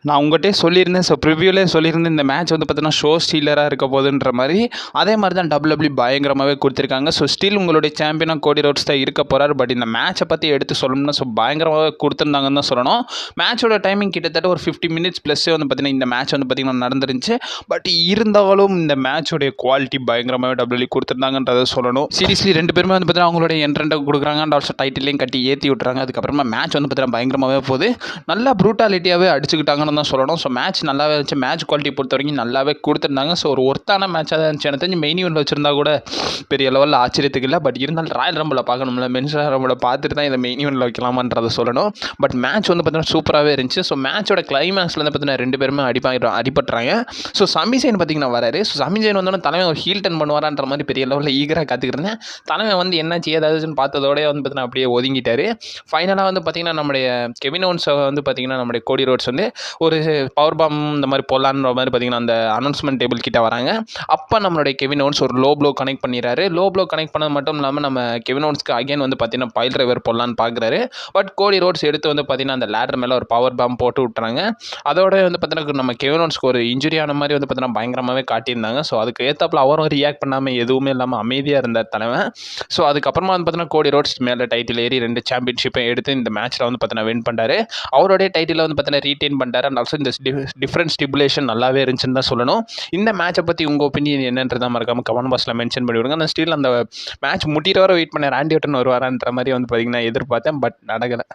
நான் உங்கள்கிட்டயே சொல்லியிருந்தேன். ஸோ ப்ரிவ்யூலே சொல்லியிருந்தேன் இந்த மேட்ச் வந்து பார்த்தீங்கன்னா ஷோ ஸ்டீலராக இருக்க போகுதுன்ற மாதிரி. அதே மாதிரி தான் WWE பயங்கரமாகவே கொடுத்துருக்காங்க. ஸோ ஸ்டில் உங்களுடைய சாம்பியனாக கோடி ரோட்ஸ் தான் இருக்க போகிறார். பட் இந்த மேட்சை பற்றி எடுத்து சொல்லணும்னா ஸோ பயங்கரமாகவே கொடுத்துருந்தாங்கன்னு தான் சொல்லணும். மேட்சோட டைமிங் கிட்டத்தட்ட ஒரு 50 மினிட்ஸ் ப்ளஸ்ஸே வந்து பார்த்தீங்கன்னா இந்த மேட்ச் வந்து பார்த்தீங்கன்னா நடந்துருந்துச்சு. பட் இருந்தாலும் இந்த மேட்சோடைய குவாலிட்டி பயங்கரமாகவே WWE கொடுத்துருந்தாங்கன்றதை சொல்லணும். சீரியஸ்லி 2 பேருமே வந்து பார்த்தீங்கன்னா அவங்களுடைய என்ட்ரண்ட்டை கொடுக்குறாங்க. அண்ட் ஆல்சோ டைட்டிலையும் கட்டி ஏற்றி விட்டுறாங்க. அதுக்கப்புறமா மேட்ச் வந்து பார்த்தீங்கன்னா பயங்கரமாகவே போகுது. நல்லா ப்ரூட்டாலிட்டியாகவே அடிச்சுக்கிட்டாங்க தான் சொல்லணும். ஸோ மேட்ச் நல்லாவே இருந்துச்சு. மேட்ச் குவாலிட்டி பொறுத்த வரைக்கும் நல்லாவே கொடுத்துருந்தாங்க. ஸோ ஒரு ஒர்த்தான மேட்சாக தான் இருந்துச்சு. எனக்கு தெரிஞ்சு மெயின் ஈவெண்ட்டில் வச்சிருந்தா கூட பெரிய லெவலில் ஆச்சரியத்துக்கு இல்லை. பட் இருந்தாலும் ராயல் ரம்பில் பார்க்கணும்ல, மென்ஸ் ராயல் ரம்பில் பார்த்துட்டு தான் இதை மெயின் ஈவெண்ட்டில் வைக்கலாமான்றதை சொல்லணும். பட் மேட்ச் வந்து பார்த்தீங்கன்னா சூப்பராகவே இருந்துச்சு. ஸோ மேட்சோட கிளைமேக்ஸில் வந்து பார்த்தீங்கன்னா 2 பேருமே அடிபட்டுறாங்க. ஸோ சமிசைன் பார்த்தீங்கன்னா வராரு. ஸோ சமிசைன் வந்தோடனே தலைமை ஒரு ஹீல் டர்ன் பண்ணுவாரான்ற மாதிரி பெரிய லெவலில் ஈகராக காத்துக்கிட்டு தலைமை வந்து என்னாச்சு ஏதாச்சுன்னு பார்த்ததோடய வந்து பார்த்தீங்கன்னா அப்படியே ஒதுங்கிட்டாரு. ஃபைனலாக வந்து பார்த்தீங்கன்னா நம்முடைய கெவின் ஓவன்ஸ் வந்து பார்த்தீங்கன்னா நம்முடைய கோடி ரோட்ஸ் வந்து ஒரு பவர் பாம் இந்த மாதிரி போடலான்ற மாதிரி பார்த்தீங்கன்னா அந்த அனௌன்ஸ்மெண்ட் டேபிள் கிட்ட வராங்க. அப்போ நம்மளுடைய கெவின் ஓவன்ஸ் ஒரு லோ ப்ளோ கனெக்ட் பண்ணிடுறாரு. லோ ப்ளோ கனெக்ட் பண்ணது மட்டும் இல்லாமல் நம்ம கெவின் ஓவன்ஸ்க்கு அகைன் வந்து பார்த்தீங்கன்னா பைல் டிரைவர் போடலான்னு பார்க்குறாரு. பட் கோடி ரோட்ஸ் எடுத்து வந்து பார்த்தீங்கன்னா அந்த லேடர் மேலே ஒரு பவர் பாம் போட்டு விட்டுறாங்க. அதோட வந்து பார்த்தீங்கன்னா நம்ம கெவின் ஓவன்ஸ்க்கு ஒரு இன்ஜுரி ஆன மாதிரி வந்து பார்த்தீங்கன்னா பயங்கரமாகவே காட்டியிருந்தாங்க. ஸோ அதுக்கு ஏற்றாப்புல அவரும் ரியாக்ட் பண்ணாமல் எதுவுமே இல்லாமல் அமைதியாக இருந்தார் தலைவன். ஸோ அதுக்கப்புறமா வந்து பார்த்தீங்கன்னா கோடி ரோட்ஸ் மேலே டைட்டில் ஏறி 2 சாம்பியன்ஷிப்பை எடுத்து இந்த மேட்ச்சில் வந்து பார்த்தீங்கன்னா வின் பண்ணாரு. அவருடைய டைட்டில் வந்து பார்த்தீங்கன்னா ரீட்டைன் பண்ணிட்டாரு. அண்ட் ஆல்சோ இந்த டிஃப்ரெண்ட் ஸ்டிபுலேஷன் நல்லாவே இருந்துச்சுன்னு தான் சொல்லணும். இந்த மேட்சை பற்றி உங்கள் ஒப்பீனியன் என்னன்றதை மறக்காமல் கமெண்ட் பாக்ஸில் மென்ஷன் பண்ணி விடுங்க. நான் ஸ்டில் அந்த மேட்ச் முடிகிற வரை வெயிட் பண்ண ராண்டி ஆர்டன் வருவாரான்ற மாதிரி வந்து பார்த்தீங்கன்னா எதிர்பார்த்தேன். பட் நடக்கலை.